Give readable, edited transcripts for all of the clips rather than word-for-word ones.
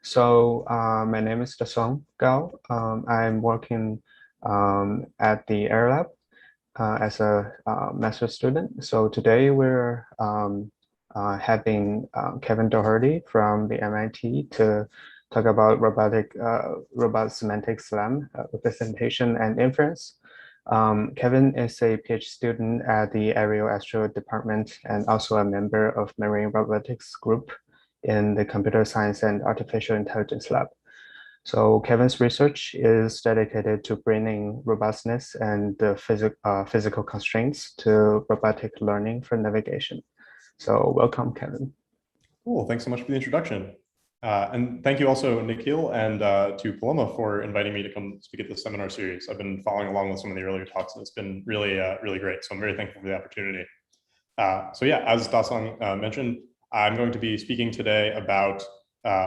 My name is Dasong Gao. I'm working at the Air Lab as a master student. So today we're having Kevin Doherty from the MIT to talk about robot semantic SLAM representation and inference. Kevin is a PhD student at the Aerial Astro department and also a member of Marine Robotics group in the Computer Science and Artificial Intelligence Lab. So Kevin's research is dedicated to bringing robustness and the physical constraints to robotic learning for navigation. So welcome, Kevin. Cool, thanks so much for the introduction. And thank you also, Nikhil, and to Paloma for inviting me to come speak at this seminar series. I've been following along with some of the earlier talks, and it's been really, really great. So I'm very thankful for the opportunity. So yeah, as Dasong mentioned, I'm going to be speaking today about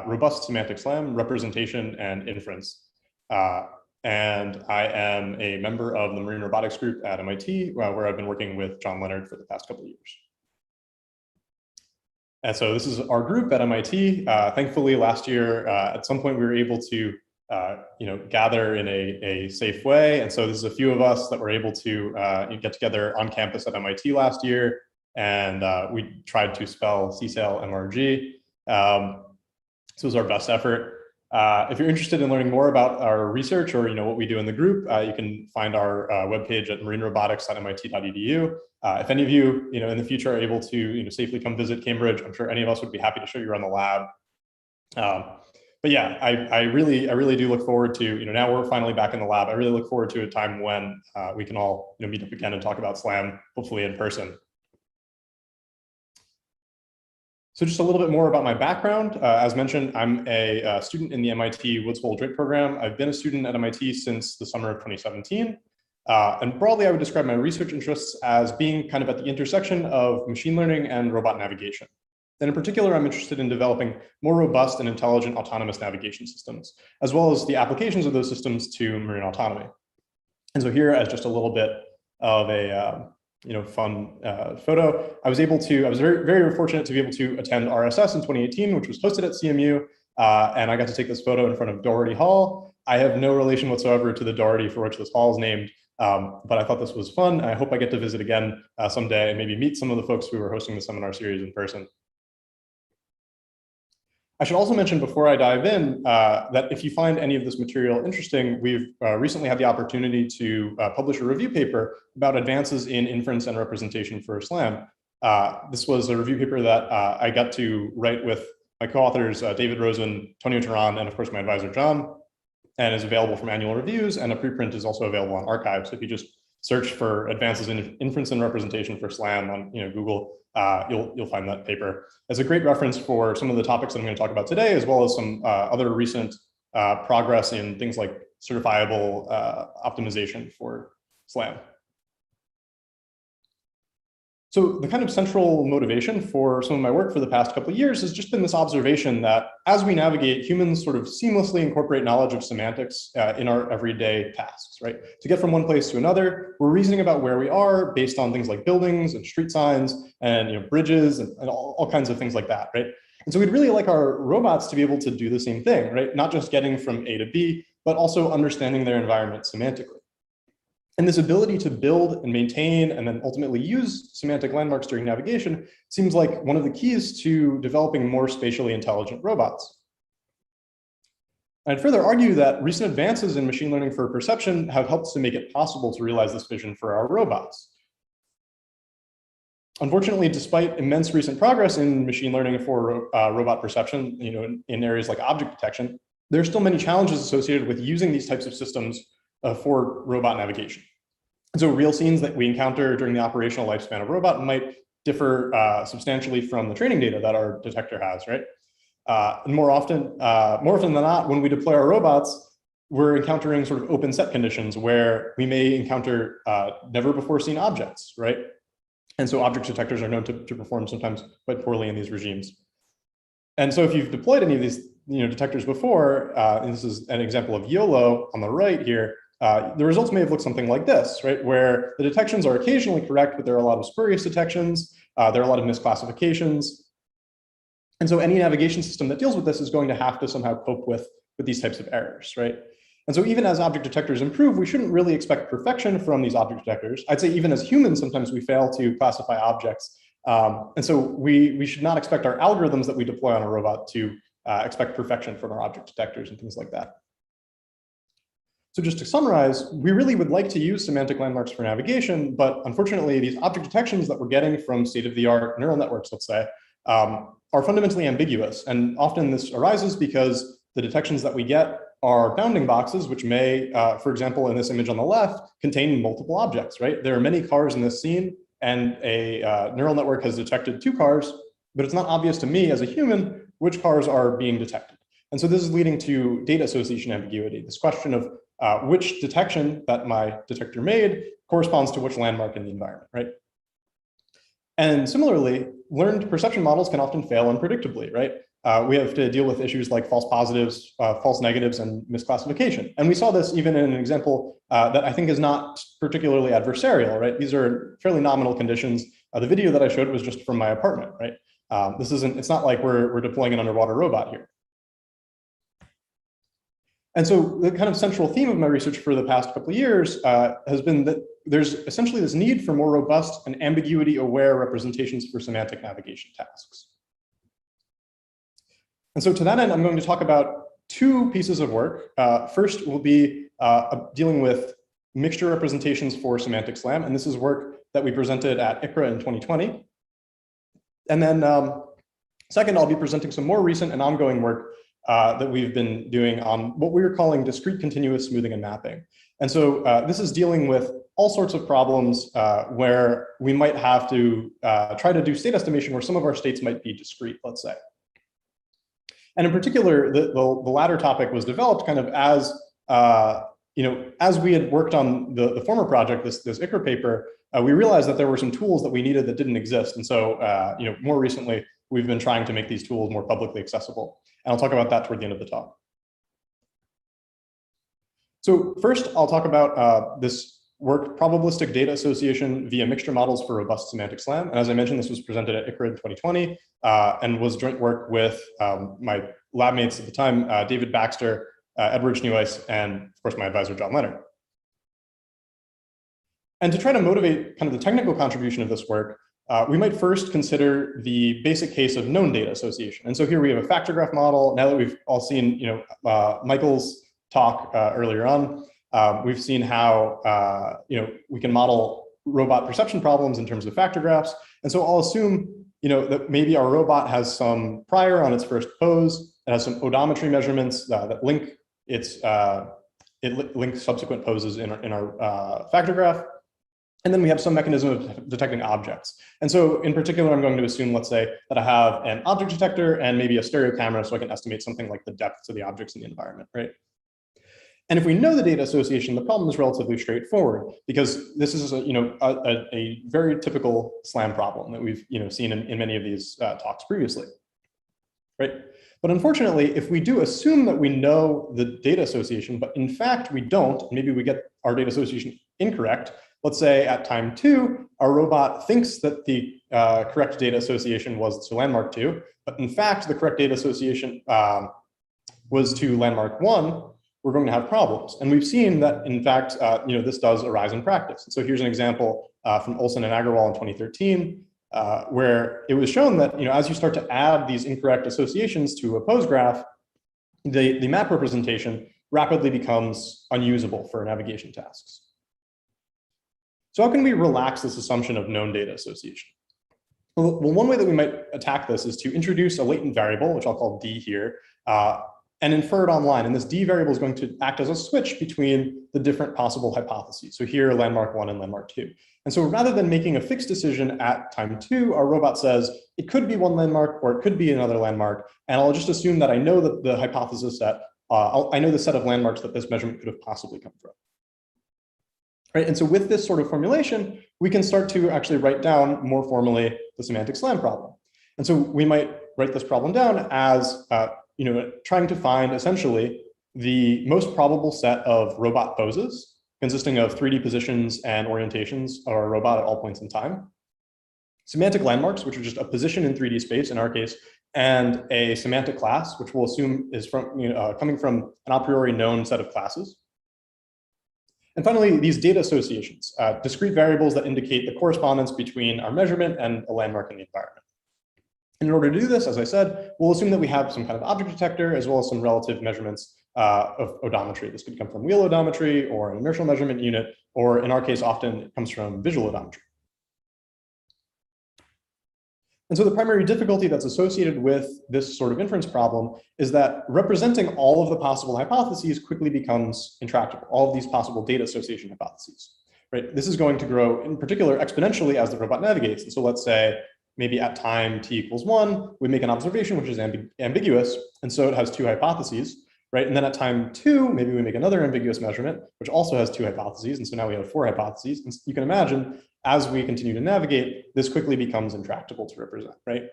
robust semantic SLAM, representation, and inference. And I am a member of the Marine Robotics group at MIT, where I've been working with John Leonard for the past couple of years. And so this is our group at MIT. Thankfully, last year, at some point, we were able to gather in a safe way. And so this is a few of us that were able to get together on campus at MIT last year. And we tried to spell CSAIL MRG. This was our best effort. If you're interested in learning more about our research or what we do in the group, you can find our webpage at marinerobotics.mit.edu. If any of you in the future are able to safely come visit Cambridge, I'm sure any of us would be happy to show you around the lab. But yeah, I really do look forward to now we're finally back in the lab. I really look forward to a time when we can all meet up again and talk about SLAM, hopefully in person. So just a little bit more about my background. As mentioned, I'm a student in the MIT Woods Hole Drake program. I've been a student at MIT since the summer of 2017. And broadly, I would describe my research interests as being kind of at the intersection of machine learning and robot navigation. And in particular, I'm interested in developing more robust and intelligent autonomous navigation systems, as well as the applications of those systems to marine autonomy. And so here, as just a little bit of a fun photo. I was very, very fortunate to be able to attend RSS in 2018, which was hosted at CMU. And I got to take this photo in front of Doherty Hall. I have no relation whatsoever to the Doherty for which this hall is named, but I thought this was fun. I hope I get to visit again someday and maybe meet some of the folks who were hosting the seminar series in person. I should also mention before I dive in that if you find any of this material interesting, we've recently had the opportunity to publish a review paper about advances in inference and representation for SLAM. This was a review paper that I got to write with my co-authors, David Rosen, Tonio Tartan, and of course my advisor, John, and is available from annual reviews, and a preprint is also available on archive. So if you just search for advances in inference and representation for SLAM on Google, you'll find that paper. It's a great reference for some of the topics that I'm going to talk about today, as well as some other recent progress in things like certifiable optimization for SLAM. So the kind of central motivation for some of my work for the past couple of years has just been this observation that as we navigate, humans sort of seamlessly incorporate knowledge of semantics in our everyday tasks, right? To get from one place to another, we're reasoning about where we are based on things like buildings and street signs and bridges and all kinds of things like that, right? And so we'd really like our robots to be able to do the same thing, right? Not just getting from A to B, but also understanding their environment semantically. And this ability to build and maintain and then ultimately use semantic landmarks during navigation seems like one of the keys to developing more spatially intelligent robots. I'd further argue that recent advances in machine learning for perception have helped to make it possible to realize this vision for our robots. Unfortunately, despite immense recent progress in machine learning for robot perception, in areas like object detection, there are still many challenges associated with using these types of systems for robot navigation. And so real scenes that we encounter during the operational lifespan of a robot might differ substantially from the training data that our detector has, right? And more often than not, when we deploy our robots, we're encountering sort of open set conditions where we may encounter never before seen objects, right? And so object detectors are known to perform sometimes quite poorly in these regimes. And so if you've deployed any of these detectors before, and this is an example of YOLO on the right here, the results may have looked something like this, right? Where the detections are occasionally correct, but there are a lot of spurious detections. There are a lot of misclassifications. And so any navigation system that deals with this is going to have to somehow cope with these types of errors, right? And so even as object detectors improve, we shouldn't really expect perfection from these object detectors. I'd say even as humans, sometimes we fail to classify objects. And so we should not expect our algorithms that we deploy on a robot to expect perfection from our object detectors and things like that. So just to summarize, we really would like to use semantic landmarks for navigation, but unfortunately, these object detections that we're getting from state-of-the-art neural networks, let's say, are fundamentally ambiguous. And often this arises because the detections that we get are bounding boxes, which may, for example, in this image on the left, contain multiple objects, right? There are many cars in this scene, and a neural network has detected 2 cars, but it's not obvious to me as a human which cars are being detected. And so this is leading to data association ambiguity, this question of which detection that my detector made corresponds to which landmark in the environment, right? And similarly, learned perception models can often fail unpredictably, right? We have to deal with issues like false positives, false negatives, and misclassification. And we saw this even in an example that I think is not particularly adversarial, right? These are fairly nominal conditions. The video that I showed was just from my apartment, right? It's not like we're deploying an underwater robot here. And so the kind of central theme of my research for the past couple of years has been that there's essentially this need for more robust and ambiguity-aware representations for semantic navigation tasks. And so to that end, I'm going to talk about 2 pieces of work. First will be dealing with mixture representations for Semantic SLAM, and this is work that we presented at ICRA in 2020. And then second, I'll be presenting some more recent and ongoing work that we've been doing on what we were calling discrete continuous smoothing and mapping. And so this is dealing with all sorts of problems where we might have to try to do state estimation where some of our states might be discrete, let's say. And in particular, the latter topic was developed kind of as, as we had worked on the former project, this ICRA paper, we realized that there were some tools that we needed that didn't exist. And so, more recently, we've been trying to make these tools more publicly accessible. And I'll talk about that toward the end of the talk. So first, I'll talk about this work, probabilistic data association via mixture models for robust semantic SLAM. And as I mentioned, this was presented at ICRA in 2020 and was joint work with my lab mates at the time, David Baxter, Edward Schneeweiss, and of course, my advisor, John Leonard. And to try to motivate kind of the technical contribution of this work, we might first consider the basic case of known data association. And so here we have a factor graph model. Now that we've all seen, Michael's talk earlier on, we've seen how, we can model robot perception problems in terms of factor graphs. And so I'll assume, that maybe our robot has some prior on its first pose. It has some odometry measurements that link its, links subsequent poses in our factor graph. And then we have some mechanism of detecting objects. And so in particular, I'm going to assume, let's say, that I have an object detector and maybe a stereo camera so I can estimate something like the depth to the objects in the environment, right? And if we know the data association, the problem is relatively straightforward because this is a very typical SLAM problem that we've seen in many of these talks previously, right? But unfortunately, if we do assume that we know the data association, but in fact we don't, maybe we get our data association incorrect. Let's say at time 2, our robot thinks that the correct data association was to landmark 2, but in fact, the correct data association was to landmark 1, we're going to have problems. And we've seen that, in fact, this does arise in practice. So here's an example from Olson and Agarwal in 2013, where it was shown that, as you start to add these incorrect associations to a pose graph, the map representation rapidly becomes unusable for navigation tasks. So how can we relax this assumption of known data association? Well, one way that we might attack this is to introduce a latent variable, which I'll call D here, and infer it online. And this D variable is going to act as a switch between the different possible hypotheses. So here, landmark 1 and landmark 2. And so rather than making a fixed decision at time 2, our robot says, it could be one landmark or it could be another landmark. And I'll just assume that I know that the hypothesis set, I know the set of landmarks that this measurement could have possibly come from. Right? And so with this sort of formulation, we can start to actually write down more formally the semantic SLAM problem. And so we might write this problem down as trying to find essentially the most probable set of robot poses consisting of 3D positions and orientations of our robot at all points in time. Semantic landmarks, which are just a position in 3D space, in our case, and a semantic class, which we'll assume is coming from an a priori known set of classes. And finally, these data associations, discrete variables that indicate the correspondence between our measurement and a landmark in the environment. And in order to do this, as I said, we'll assume that we have some kind of object detector as well as some relative measurements of odometry. This could come from wheel odometry or an inertial measurement unit, or in our case, often it comes from visual odometry. And so the primary difficulty that's associated with this sort of inference problem is that representing all of the possible hypotheses quickly becomes intractable, all of these possible data association hypotheses, right? This is going to grow in particular exponentially as the robot navigates. And so let's say maybe at time t=1, we make an observation which is ambiguous, and so it has two hypotheses, right? And then at time 2, maybe we make another ambiguous measurement, which also has two hypotheses, and so now we have 4 hypotheses. And you can imagine, as we continue to navigate, this quickly becomes intractable to represent, right?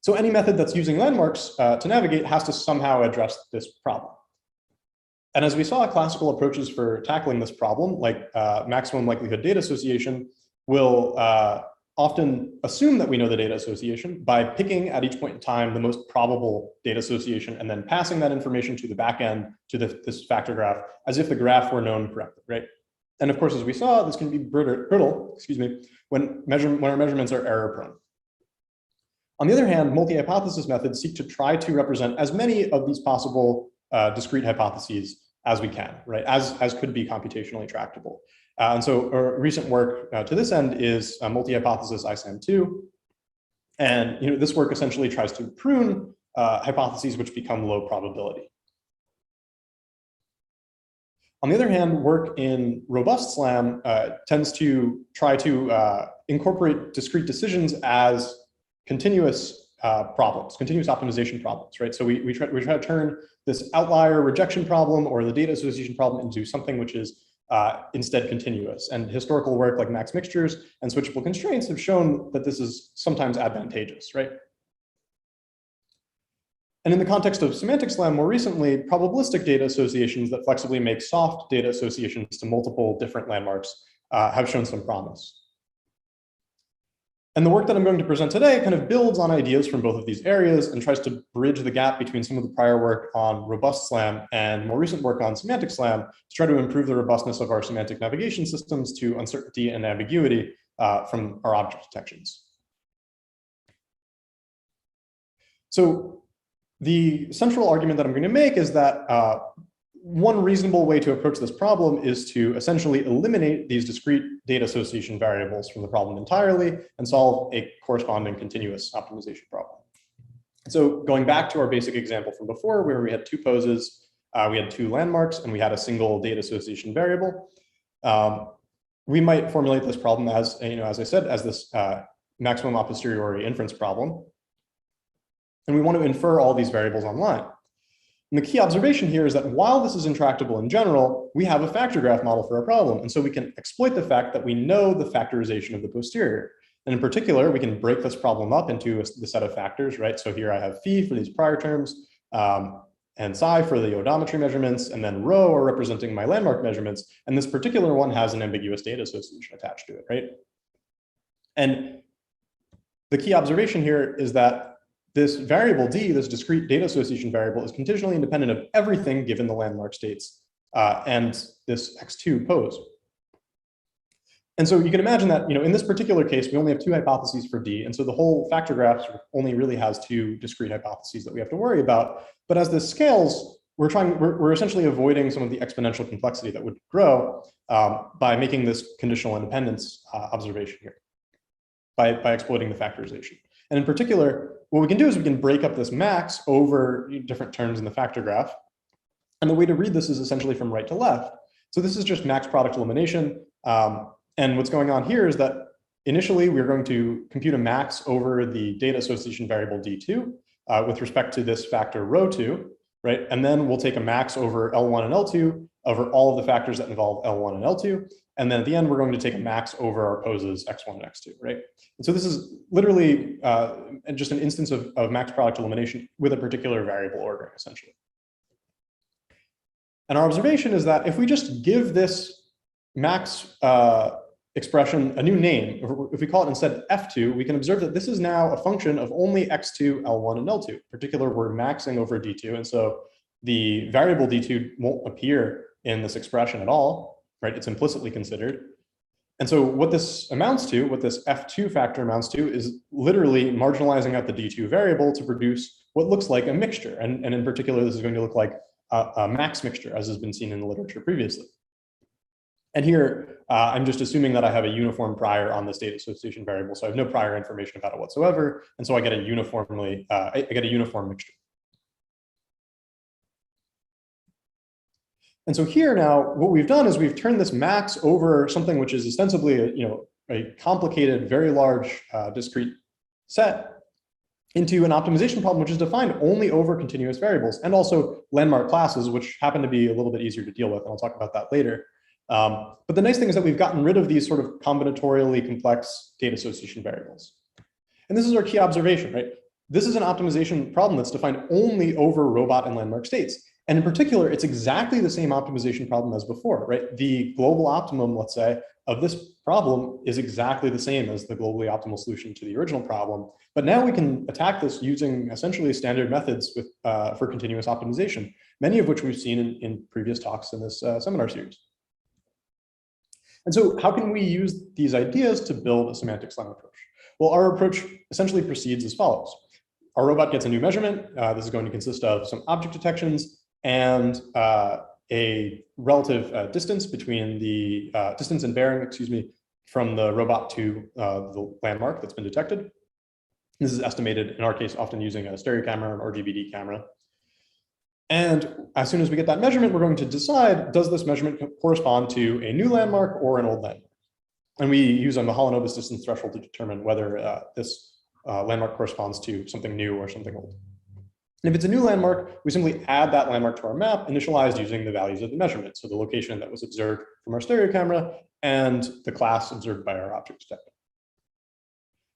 So any method that's using landmarks to navigate has to somehow address this problem. And as we saw, classical approaches for tackling this problem, like maximum likelihood data association, will often assume that we know the data association by picking at each point in time the most probable data association and then passing that information to the back end to this factor graph as if the graph were known correctly, right? And of course, as we saw, this can be brittle, when our measurements are error prone. On the other hand, multi-hypothesis methods seek to try to represent as many of these possible discrete hypotheses as we can, right? As could be computationally tractable. And so recent work to this end is multi-hypothesis ISAM2. And this work essentially tries to prune hypotheses which become low probability. On the other hand, work in robust SLAM tends to try to incorporate discrete decisions as continuous problems, continuous optimization problems, right? So we try to turn this outlier rejection problem or the data association problem into something which is instead continuous. And historical work like max mixtures and switchable constraints have shown that this is sometimes advantageous, right? And in the context of semantic SLAM, more recently, probabilistic data associations that flexibly make soft data associations to multiple different landmarks have shown some promise. And the work that I'm going to present today kind of builds on ideas from both of these areas and tries to bridge the gap between some of the prior work on robust SLAM and more recent work on semantic SLAM to try to improve the robustness of our semantic navigation systems to uncertainty and ambiguity from our object detections. So the central argument that I'm going to make is that one reasonable way to approach this problem is to essentially eliminate these discrete data association variables from the problem entirely and solve a corresponding continuous optimization problem. So going back to our basic example from before, where we had two poses, we had two landmarks, and we had a single data association variable, we might formulate this problem as, as I said, as this maximum a posteriori inference problem. And we want to infer all these variables online. And the key observation here is that while this is intractable in general, we have a factor graph model for our problem. And so we can exploit the fact that we know the factorization of the posterior. And in particular, we can break this problem up into the set of factors, right? So here I have phi for these prior terms, and psi for the odometry measurements, and then rho are representing my landmark measurements. And this particular one has an ambiguous data association attached to it, right? And the key observation here is that this variable D, this discrete data association variable, is conditionally independent of everything given the landmark states and this X2 pose. And so you can imagine that, in this particular case, we only have two hypotheses for D. And so the whole factor graph only really has two discrete hypotheses that we have to worry about. But as this scales, we're essentially avoiding some of the exponential complexity that would grow by making this conditional independence observation here, by exploiting the factorization. And in particular, what we can do is we can break up this max over different terms in the factor graph. And the way to read this is essentially from right to left. So this is just max product elimination. And what's going on here is that initially we're going to compute a max over the data association variable D2 with respect to this factor rho2, right? And then we'll take a max over L1 and L2 over all of the factors that involve L1 and L2. And then at the end, we're going to take a max over our poses X1 and X2, right? And so this is literally just an instance of max product elimination with a particular variable ordering, essentially. And our observation is that if we just give this max expression a new name. If we call it instead f2, we can observe that this is now a function of only x2, L1, and L2. In particular, we're maxing over D2, and so the variable D2 won't appear in this expression at all, right? It's implicitly considered. And so what this amounts to, what this f2 factor amounts to, is literally marginalizing out the D2 variable to produce what looks like a mixture. And in particular, this is going to look like a max mixture, as has been seen in the literature previously. And here, I'm just assuming that I have a uniform prior on this data association variable, so I have no prior information about it whatsoever, and so I get a uniformly, I get a uniform mixture. And so here now, what we've done is we've turned this max over something which is ostensibly a complicated, very large discrete set into an optimization problem which is defined only over continuous variables and also landmark classes, which happen to be a little bit easier to deal with, and I'll talk about that later. But the nice thing is that we've gotten rid of these sort of combinatorially complex data association variables. And this is our key observation, right? This is an optimization problem that's defined only over robot and landmark states. And in particular, it's exactly the same optimization problem as before, right? The global optimum, let's say, of this problem is exactly the same as the globally optimal solution to the original problem. But now we can attack this using essentially standard methods with, for continuous optimization, many of which we've seen in previous talks in this seminar series. And so how can we use these ideas to build a semantic SLAM approach? Well, our approach essentially proceeds as follows. Our robot gets a new measurement. This is going to consist of some object detections and a relative distance between the distance and bearing, excuse me, from the robot to the landmark that's been detected. This is estimated, in our case, often using a stereo camera or RGBD camera. And as soon as we get that measurement, we're going to decide, does this measurement correspond to a new landmark or an old landmark? And we use a Mahalanobis distance threshold to determine whether this landmark corresponds to something new or something old. And if it's a new landmark, we simply add that landmark to our map, initialized using the values of the measurement. So the location that was observed from our stereo camera and the class observed by our object detector.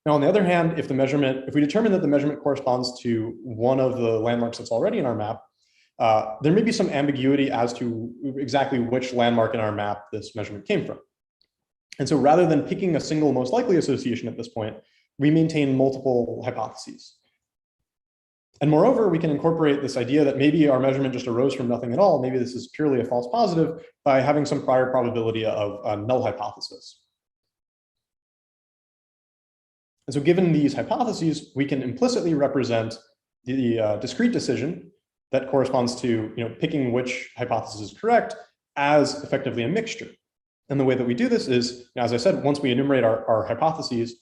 Now, on the other hand, if we determine that the measurement corresponds to one of the landmarks that's already in our map, there may be some ambiguity as to exactly which landmark in our map this measurement came from. And so rather than picking a single most likely association at this point, we maintain multiple hypotheses. And moreover, we can incorporate this idea that maybe our measurement just arose from nothing at all. Maybe this is purely a false positive by having some prior probability of a null hypothesis. And so given these hypotheses, we can implicitly represent the discrete decision that corresponds to picking which hypothesis is correct as effectively a mixture. And the way that we do this is, as I said, once we enumerate our hypotheses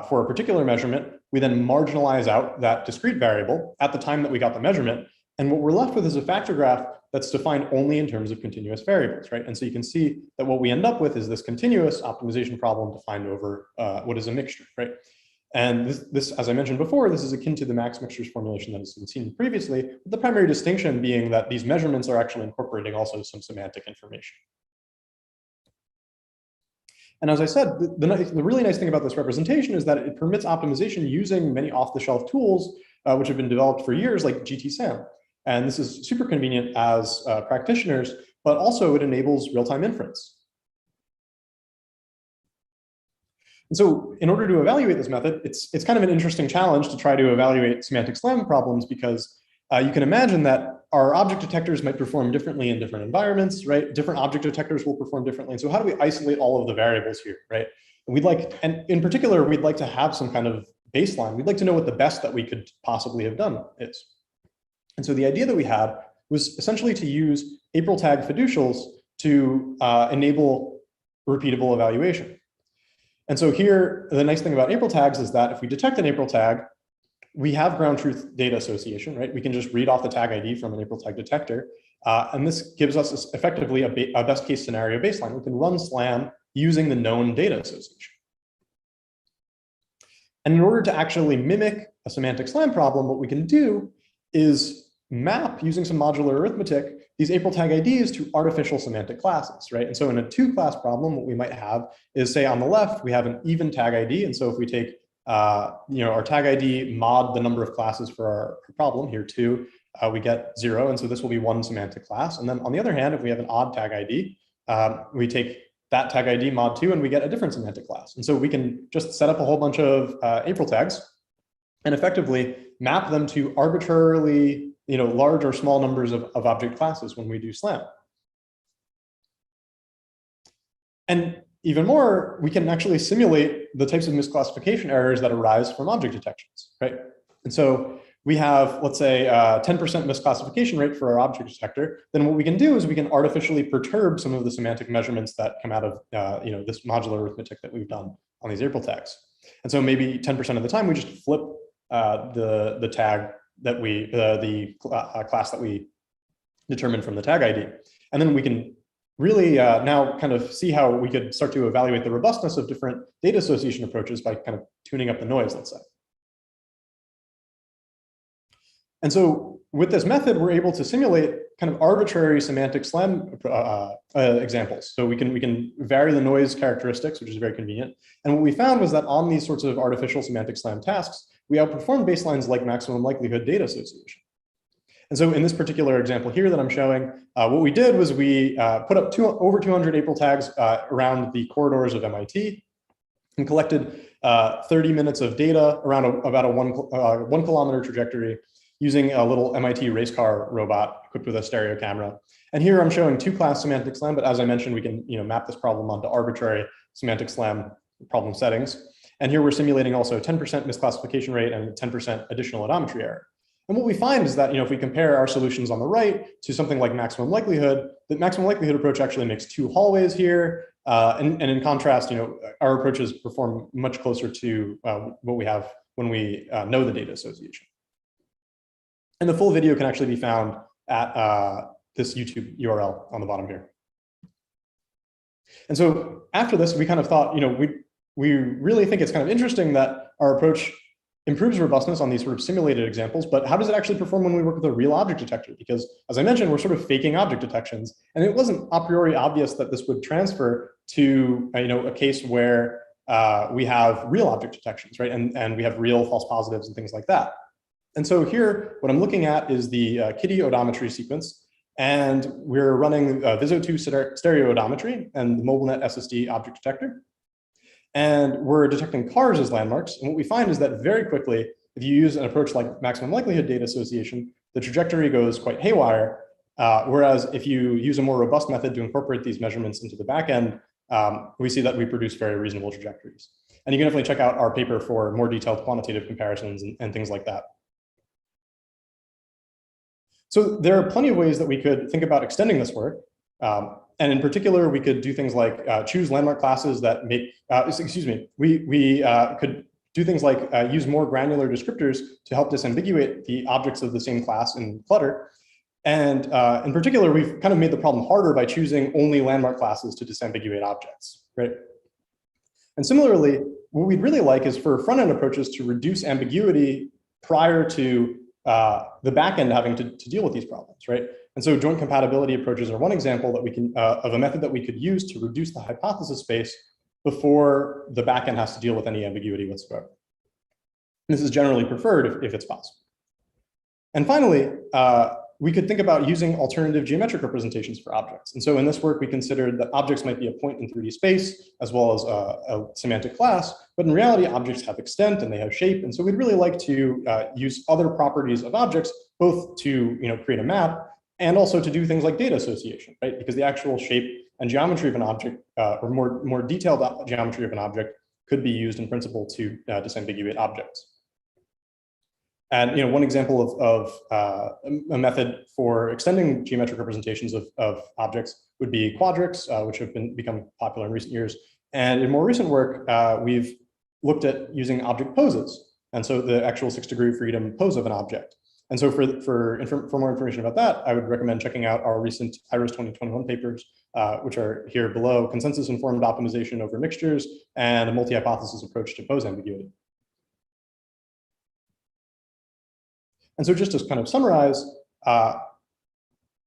for a particular measurement, we then marginalize out that discrete variable at the time that we got the measurement. And what we're left with is a factor graph that's defined only in terms of continuous variables, right? And so you can see that what we end up with is this continuous optimization problem defined over what is a mixture, right? And this, as I mentioned before, this is akin to the max mixtures formulation that has been seen previously, with the primary distinction being that these measurements are actually incorporating also some semantic information. And as I said, the really nice thing about this representation is that it permits optimization using many off-the-shelf tools, which have been developed for years, like DCSAM. And this is super convenient as practitioners, but also it enables real-time inference. And so in order to evaluate this method, it's kind of an interesting challenge to try to evaluate semantic SLAM problems, because you can imagine that our object detectors might perform differently in different environments, right? Different object detectors will perform differently. And so how do we isolate all of the variables here, right? And in particular, we'd like to have some kind of baseline. We'd like to know what the best that we could possibly have done is. And so the idea that we had was essentially to use April tag fiducials to enable repeatable evaluation. And so here, the nice thing about April tags is that if we detect an April tag, we have ground truth data association, right? We can just read off the tag ID from an April tag detector. And this gives us effectively a best case scenario baseline. We can run SLAM using the known data association. And in order to actually mimic a semantic SLAM problem, what we can do is map, using some modular arithmetic, these April tag IDs to artificial semantic classes, right? And so in a two-class problem, what we might have is, say, on the left, we have an even tag ID. And so if we take our tag ID mod the number of classes for our problem, here 2, we get 0. And so this will be one semantic class. And then on the other hand, if we have an odd tag ID, we take that tag ID mod 2, and we get a different semantic class. And so we can just set up a whole bunch of April tags and effectively map them to arbitrarily, large or small numbers of object classes when we do SLAM. And even more, we can actually simulate the types of misclassification errors that arise from object detections, right? And so we have, let's say, 10% misclassification rate for our object detector. Then what we can do is we can artificially perturb some of the semantic measurements that come out of this modular arithmetic that we've done on these April tags. And so maybe 10% of the time we just flip the tag that the class that we determined from the tag ID, and then we can really now kind of see how we could start to evaluate the robustness of different data association approaches by kind of tuning up the noise, let's say. And so with this method, we're able to simulate kind of arbitrary semantic SLAM examples. So we can vary the noise characteristics, which is very convenient. And what we found was that on these sorts of artificial semantic SLAM tasks, we outperformed baselines like maximum likelihood data association. And so in this particular example here that I'm showing, what we did was we put up over 200 April tags around the corridors of MIT and collected 30 minutes of data around about a 1 kilometer trajectory using a little MIT race car robot equipped with a stereo camera. And here I'm showing 2-class semantic SLAM, but as I mentioned, we can map this problem onto arbitrary semantic SLAM problem settings. And here we're simulating also 10% misclassification rate and 10% additional odometry error. And what we find is that if we compare our solutions on the right to something like maximum likelihood, the maximum likelihood approach actually makes 2 hallways here. And in contrast, our approaches perform much closer to what we have when we know the data association. And the full video can actually be found at this YouTube URL on the bottom here. And so after this, we kind of thought, we really think it's kind of interesting that our approach improves robustness on these sort of simulated examples, but how does it actually perform when we work with a real object detector? Because as I mentioned, we're sort of faking object detections, and it wasn't a priori obvious that this would transfer to a case where we have real object detections, right? And we have real false positives and things like that. And so here, what I'm looking at is the Kitty odometry sequence, and we're running VISO2 stereo odometry and the MobileNet SSD object detector. And we're detecting cars as landmarks. And what we find is that very quickly, if you use an approach like maximum likelihood data association, the trajectory goes quite haywire. Whereas if you use a more robust method to incorporate these measurements into the backend, we see that we produce very reasonable trajectories. And you can definitely check out our paper for more detailed quantitative comparisons and things like that. So there are plenty of ways that we could think about extending this work. And in particular, we could do things like choose landmark classes that make, we could do things like use more granular descriptors to help disambiguate the objects of the same class in clutter. And in particular, we've kind of made the problem harder by choosing only landmark classes to disambiguate objects, right? And similarly, what we'd really like is for front-end approaches to reduce ambiguity prior to the backend having to deal with these problems, right? And so joint compatibility approaches are one example that we can of a method that we could use to reduce the hypothesis space before the backend has to deal with any ambiguity whatsoever. And this is generally preferred if it's possible. And finally, we could think about using alternative geometric representations for objects. And so in this work, we considered that objects might be a point in 3D space, as well as a semantic class, but in reality, objects have extent and they have shape. And so we'd really like to use other properties of objects, both to create a map and also to do things like data association, right? Because the actual shape and geometry of an object, or more detailed geometry of an object, could be used in principle to disambiguate objects. And one example of a method for extending geometric representations of objects would be quadrics, which have become popular in recent years. And in more recent work, we've looked at using object poses, and so the actual 6-degree freedom pose of an object. And so for more information about that, I would recommend checking out our recent IRIS 2021 papers, which are here below: consensus-informed optimization over mixtures and a multi-hypothesis approach to pose ambiguity. And so just to kind of summarize,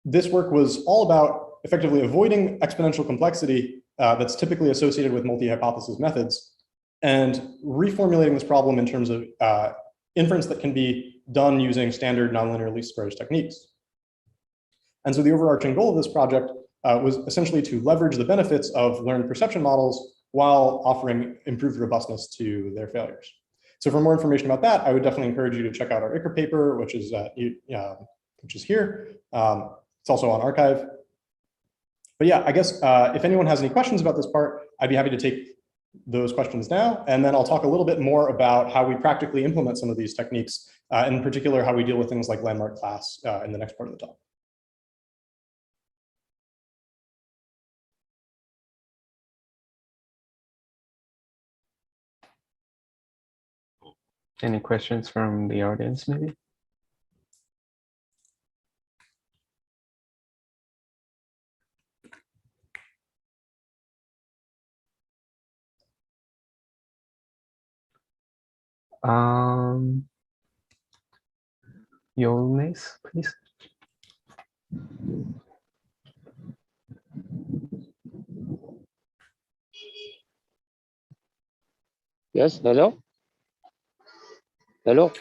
this work was all about effectively avoiding exponential complexity that's typically associated with multi-hypothesis methods, and reformulating this problem in terms of inference that can be done using standard nonlinear least squares techniques. And so the overarching goal of this project was essentially to leverage the benefits of learned perception models while offering improved robustness to their failures. So for more information about that, I would definitely encourage you to check out our ICR paper, which is here. It's also on archive. But yeah, I guess if anyone has any questions about this part, I'd be happy to take those questions now. And then I'll talk a little bit more about how we practically implement some of these techniques, in particular, how we deal with things like landmark class in the next part of the talk. Any questions from the audience, maybe? Jonas, please. Yes, hello? Hello?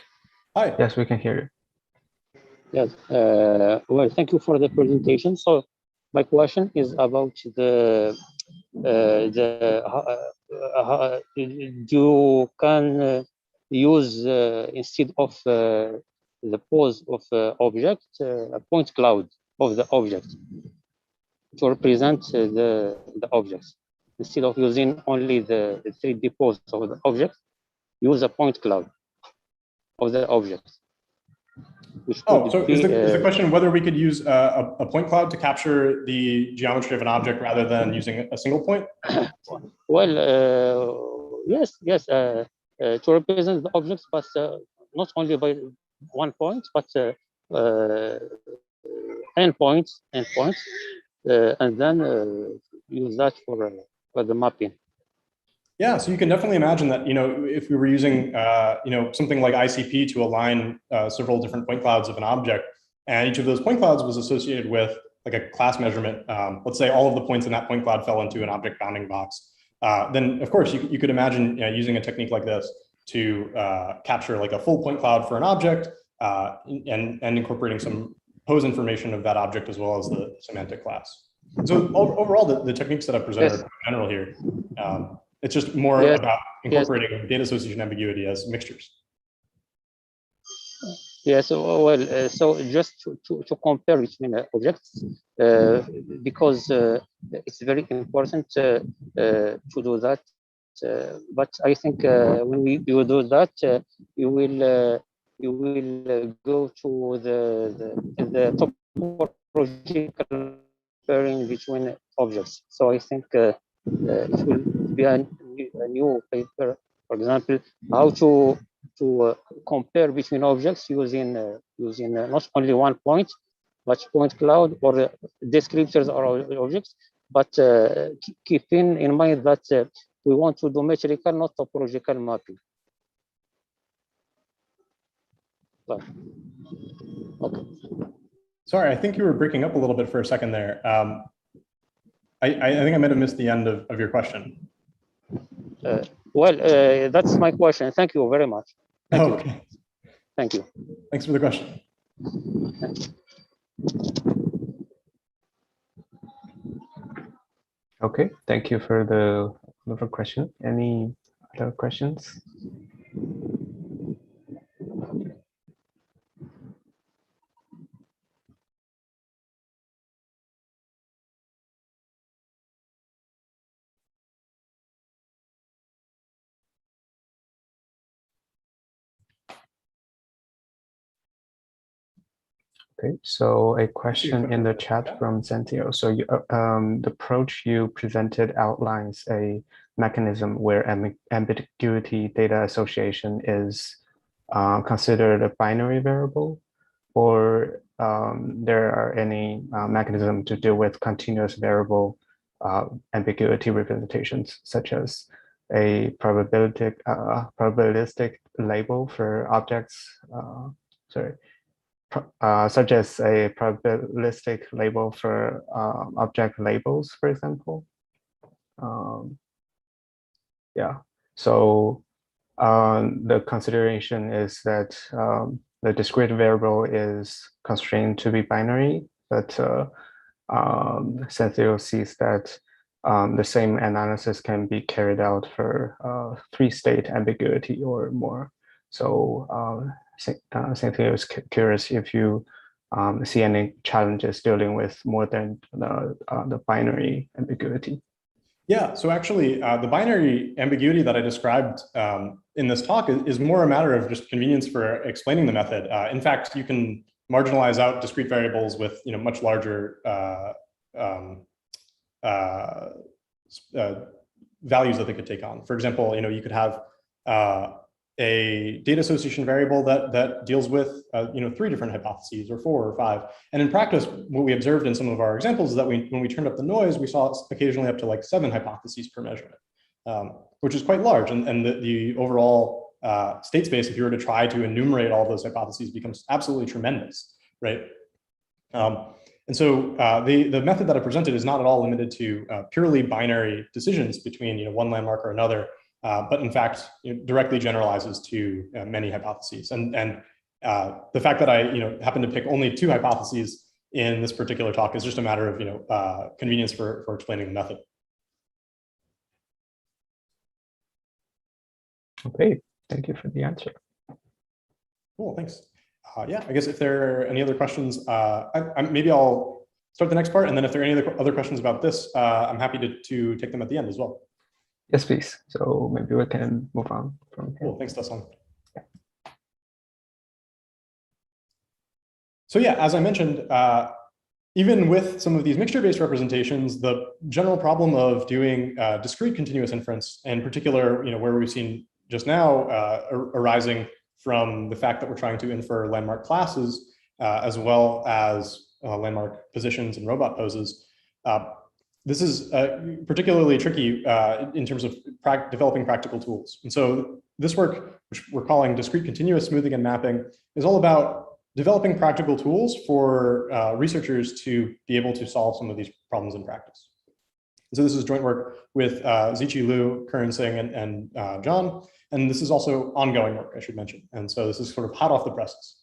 Hi. Yes, we can hear you. Yes, well, thank you for the presentation. So my question is about you can use instead of the pose of object, a point cloud of the object to represent the objects. Instead of using only the 3D pose of the object, use a point cloud of the object. Oh, so is the question whether we could use a point cloud to capture the geometry of an object rather than using a single point? Well, yes, to represent the objects, but not only by one point, but endpoints, and then use that for the mapping. Yeah, so you can definitely imagine that, if we were using, something like ICP to align several different point clouds of an object, and each of those point clouds was associated with like a class measurement. Let's say all of the points in that point cloud fell into an object bounding box. Then, of course, you could imagine using a technique like this to capture like a full point cloud for an object and incorporating some pose information of that object as well as the semantic class. So overall, the techniques that I've presented are in general here. It's just more about incorporating data association ambiguity as mixtures. Yes, well, so just to compare between objects, because it's very important to do that. But I think when you do that, you will go to the topological pairing between objects. So I think it will be a new paper, for example, how to compare between objects using not only one point, but point cloud or descriptors or objects, but keeping in mind that we want to do metrical, not topological mapping. So, okay. Sorry, I think you were breaking up a little bit for a second there. I think I might have missed the end of your question. Well, that's my question. Thank you very much. Thank you. Thank you. Thanks for the question. Okay, thank you for the question. Any other questions? Okay, so a question in the chat from Zentio. So the approach you presented outlines a mechanism where ambiguity data association is considered a binary variable, or there are any mechanism to deal with continuous variable ambiguity representations, such as a probabilistic label for objects, such as a probabilistic label for object labels, for example. Yeah, so the consideration is that the discrete variable is constrained to be binary, but Cynthia sees that the same analysis can be carried out for 3-state ambiguity or more. So Cynthia is curious if you see any challenges dealing with more than the binary ambiguity. Yeah, so actually the binary ambiguity that I described in this talk is more a matter of just convenience for explaining the method. In fact, you can marginalize out discrete variables with much larger values that they could take on. For example, you could have a data association variable that deals with 3 different hypotheses or 4 or 5. And in practice, what we observed in some of our examples is that when we turned up the noise, we saw occasionally up to like 7 hypotheses per measurement, which is quite large. And the overall state space, if you were to try to enumerate all those hypotheses, becomes absolutely tremendous, right? And so the method that I presented is not at all limited to purely binary decisions between one landmark or another. But in fact, directly generalizes to many hypotheses. And the fact that I happen to pick only 2 hypotheses in this particular talk is just a matter of convenience for explaining the method. Okay, thank you for the answer. Cool, thanks. Yeah, I guess if there are any other questions, maybe I'll start the next part, and then if there are any other questions about this, I'm happy to take them at the end as well. Yes, please. So maybe we can move on from here. Cool, thanks, Tassan. Yeah. So yeah, as I mentioned, even with some of these mixture-based representations, the general problem of doing discrete continuous inference, in particular, where we've seen just now arising from the fact that we're trying to infer landmark classes, as well as landmark positions and robot poses, this is particularly tricky in terms of developing practical tools. And so this work, which we're calling discrete continuous smoothing and mapping, is all about developing practical tools for researchers to be able to solve some of these problems in practice. So this is joint work with Ziqi Liu, Karan Singh, and John. And this is also ongoing work, I should mention. And so this is sort of hot off the presses.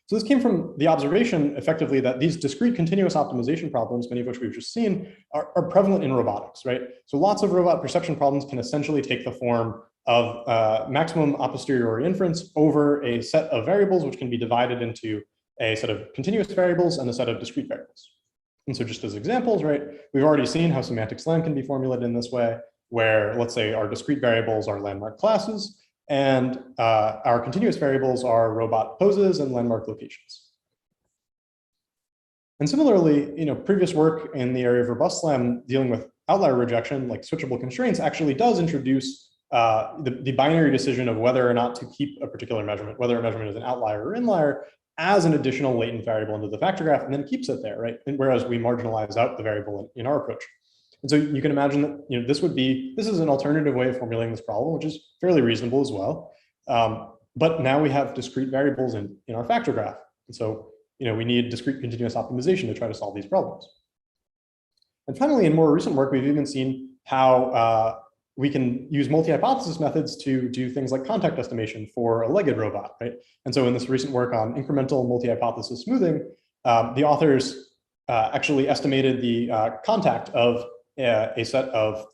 So this came from the observation, effectively, that these discrete continuous optimization problems, many of which we've just seen, are prevalent in robotics, right? So lots of robot perception problems can essentially take the form of maximum a posteriori inference over a set of variables, which can be divided into a set of continuous variables and a set of discrete variables. And so just as examples, right, we've already seen how semantic SLAM can be formulated in this way, where let's say our discrete variables are landmark classes, and our continuous variables are robot poses and landmark locations. And similarly, previous work in the area of robust SLAM dealing with outlier rejection, like switchable constraints, actually does introduce the binary decision of whether or not to keep a particular measurement, whether a measurement is an outlier or inlier, as an additional latent variable into the factor graph, and then keeps it there, right? And whereas we marginalize out the variable in our approach. And so you can imagine that this is an alternative way of formulating this problem, which is fairly reasonable as well. But now we have discrete variables in our factor graph. And so we need discrete continuous optimization to try to solve these problems. And finally, in more recent work, we've even seen how we can use multi-hypothesis methods to do things like contact estimation for a legged robot, right? And so in this recent work on incremental multi-hypothesis smoothing, the authors actually estimated the contact of a set of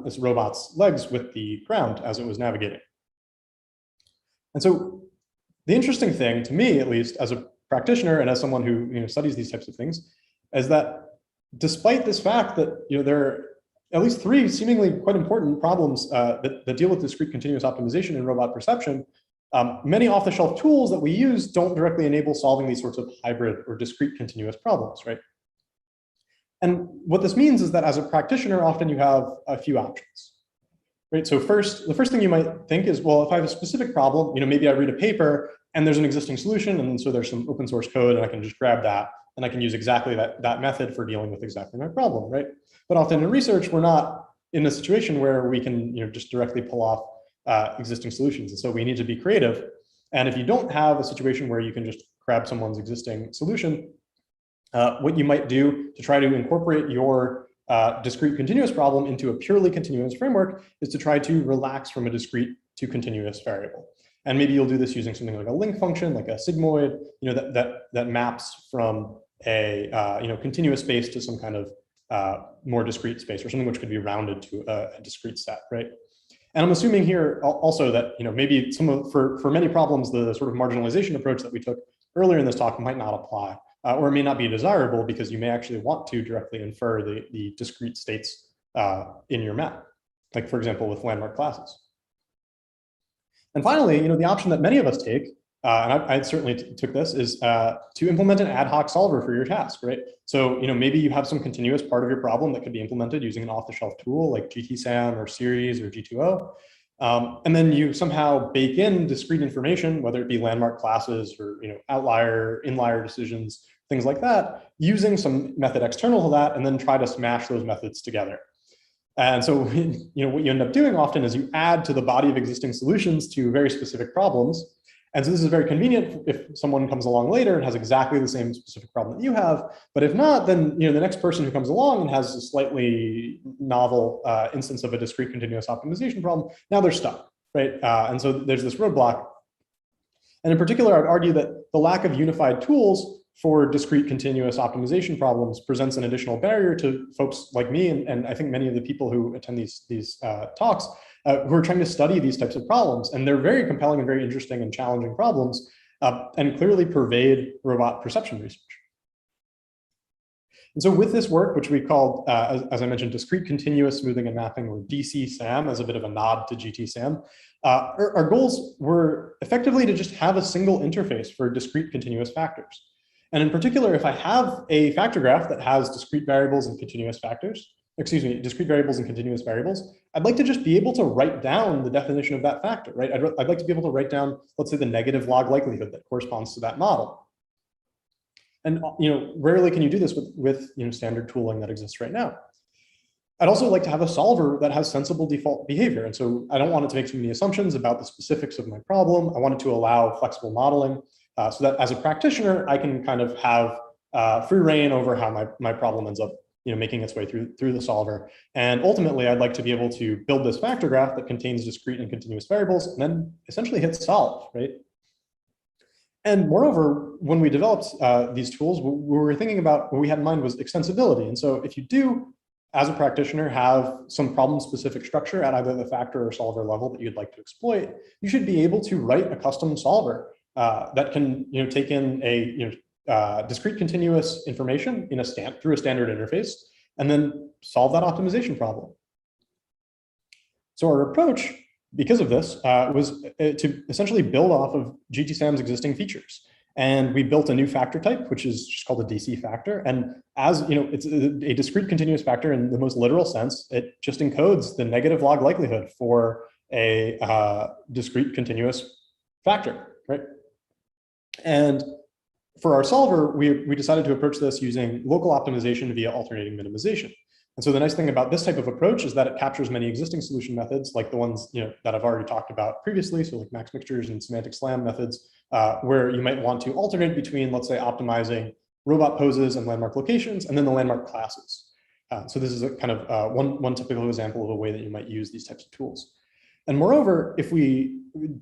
this robot's legs with the ground as it was navigating. And so the interesting thing, to me at least, as a practitioner and as someone who studies these types of things, is that despite this fact that there are at least 3 seemingly quite important problems that deal with discrete continuous optimization in robot perception, many off-the-shelf tools that we use don't directly enable solving these sorts of hybrid or discrete continuous problems, right? And what this means is that as a practitioner, often you have a few options, right? So the first thing you might think is, well, if I have a specific problem, maybe I read a paper and there's an existing solution, and so there's some open source code, and I can just grab that, and I can use exactly that method for dealing with exactly my problem, right? But often in research, we're not in a situation where we can just directly pull off existing solutions. And so we need to be creative. And if you don't have a situation where you can just grab someone's existing solution, what you might do to try to incorporate your discrete continuous problem into a purely continuous framework is to try to relax from a discrete to continuous variable. And maybe you'll do this using something like a link function, like a sigmoid, that maps from a continuous space to some kind of more discrete space, or something which could be rounded to a discrete set, right? And I'm assuming here also that maybe for many problems, the sort of marginalization approach that we took earlier in this talk might not apply, or it may not be desirable because you may actually want to directly infer the discrete states in your map, like for example with landmark classes. And finally, the option that many of us take, and I certainly took this, is to implement an ad hoc solver for your task, right? So, maybe you have some continuous part of your problem that could be implemented using an off-the-shelf tool like DCSAM or Series or G2O. And then you somehow bake in discrete information, whether it be landmark classes or outlier, inlier decisions, things like that, using some method external to that, and then try to smash those methods together. And so, what you end up doing often is you add to the body of existing solutions to very specific problems. And so this is very convenient if someone comes along later and has exactly the same specific problem that you have. But if not, then the next person who comes along and has a slightly novel instance of a discrete continuous optimization problem, now they're stuck, right? And so there's this roadblock. And in particular, I'd argue that the lack of unified tools for discrete continuous optimization problems presents an additional barrier to folks like me, and I think many of the people who attend these talks who are trying to study these types of problems. And they're very compelling and very interesting and challenging problems, and clearly pervade robot perception research. And so with this work, which we called, as I mentioned, discrete continuous smoothing and mapping, or DCSAM, as a bit of a nod to GTSAM, our goals were effectively to just have a single interface for discrete continuous factors. And in particular, if I have a factor graph that has discrete variables and continuous factors, discrete variables and continuous variables, I'd like to just be able to write down the definition of that factor, right? I'd like to be able to write down, let's say, the negative log likelihood that corresponds to that model. And rarely can you do this with standard tooling that exists right now. I'd also like to have a solver that has sensible default behavior. And so I don't want it to make too many assumptions about the specifics of my problem. I want it to allow flexible modeling so that as a practitioner, I can kind of have free reign over how my problem ends up making its way through the solver. And ultimately, I'd like to be able to build this factor graph that contains discrete and continuous variables and then essentially hit solve, right? And moreover, when we developed these tools, what we were thinking about, what we had in mind was extensibility. And so if you do, as a practitioner, have some problem-specific structure at either the factor or solver level that you'd like to exploit, you should be able to write a custom solver that can take in a discrete continuous information in through a standard interface, and then solve that optimization problem. So our approach, because of this, was to essentially build off of GTSAM's existing features. And we built a new factor type, which is just called a DCFactor. And as it's a discrete continuous factor in the most literal sense, it just encodes the negative log likelihood for a discrete continuous factor, right? And for our solver, we decided to approach this using local optimization via alternating minimization. And so the nice thing about this type of approach is that it captures many existing solution methods, like the ones that I've already talked about previously, so like max mixtures and semantic SLAM methods, where you might want to alternate between, let's say, optimizing robot poses and landmark locations, and then the landmark classes. So this is a kind of one typical example of a way that you might use these types of tools. And moreover, if we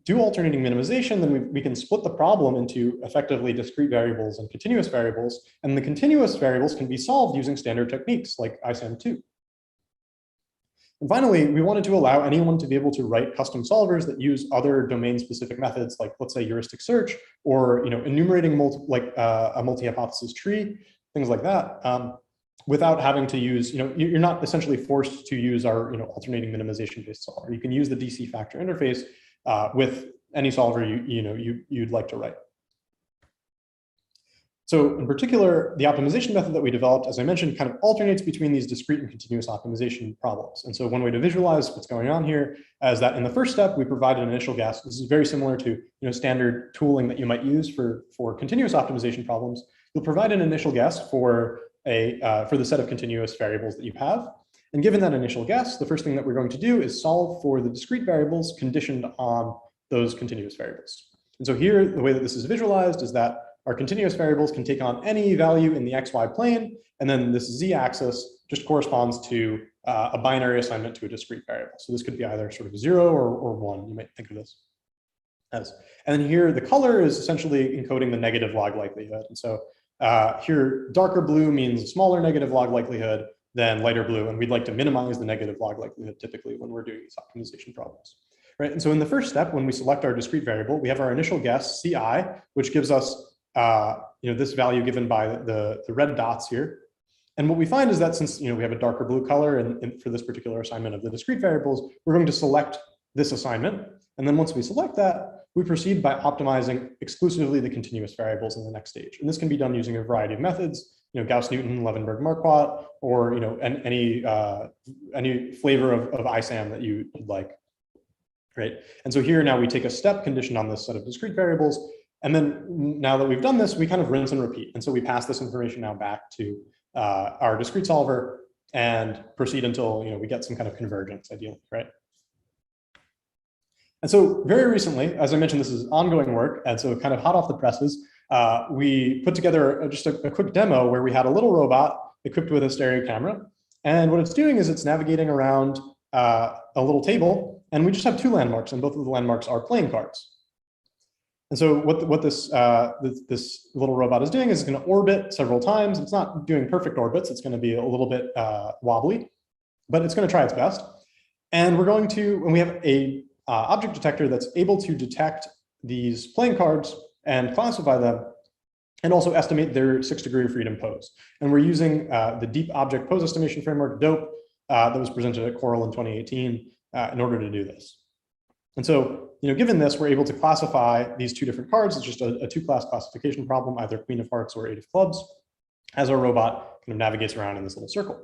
do alternating minimization, then we can split the problem into effectively discrete variables and continuous variables. And the continuous variables can be solved using standard techniques like ISAM2. And finally, we wanted to allow anyone to be able to write custom solvers that use other domain-specific methods, like, let's say, heuristic search, or enumerating a multi-hypothesis tree, things like that. Without having to use, you're not essentially forced to use our, alternating minimization-based solver. You can use the DCFactor interface with any solver you'd like to write. So in particular, the optimization method that we developed, as I mentioned, kind of alternates between these discrete and continuous optimization problems. And so one way to visualize what's going on here is that in the first step, we provide an initial guess. This is very similar to standard tooling that you might use for continuous optimization problems. You'll provide an initial guess for the set of continuous variables that you have. And given that initial guess, the first thing that we're going to do is solve for the discrete variables conditioned on those continuous variables. And so here, the way that this is visualized is that our continuous variables can take on any value in the XY plane, and then this Z-axis just corresponds to a binary assignment to a discrete variable. So this could be either sort of 0 or 1, you might think of this as. And then here, the color is essentially encoding the negative log likelihood. And so Here, darker blue means smaller negative log likelihood than lighter blue, and we'd like to minimize the negative log likelihood typically when we're doing these optimization problems. Right, and so in the first step, when we select our discrete variable, we have our initial guess, Ci, which gives us this value given by the red dots here. And what we find is that since we have a darker blue color and for this particular assignment of the discrete variables, we're going to select this assignment. And then once we select that, we proceed by optimizing exclusively the continuous variables in the next stage. And this can be done using a variety of methods, Gauss-Newton, Levenberg-Marquardt, or any flavor of ISAM that you'd like. Right. And so here now we take a step condition on this set of discrete variables. And then now that we've done this, we kind of rinse and repeat. And so we pass this information now back to our discrete solver and proceed until we get some kind of convergence, ideally, right? And so very recently, as I mentioned, this is ongoing work. And so kind of hot off the presses, we put together just a quick demo where we had a little robot equipped with a stereo camera. And what it's doing is it's navigating around a little table. And we just have two landmarks, and both of the landmarks are playing cards. And so what this little robot is doing is it's going to orbit several times. It's not doing perfect orbits. It's going to be a little bit wobbly, but it's going to try its best. And we have a object detector that's able to detect these playing cards and classify them, and also estimate their 6-degree of freedom pose. And we're using the deep object pose estimation framework, DOPE, that was presented at Coral in 2018 in order to do this. And so, given this, we're able to classify these two different cards. It's just a two-class classification problem, either Queen of Hearts or Eight of Clubs, as our robot kind of navigates around in this little circle.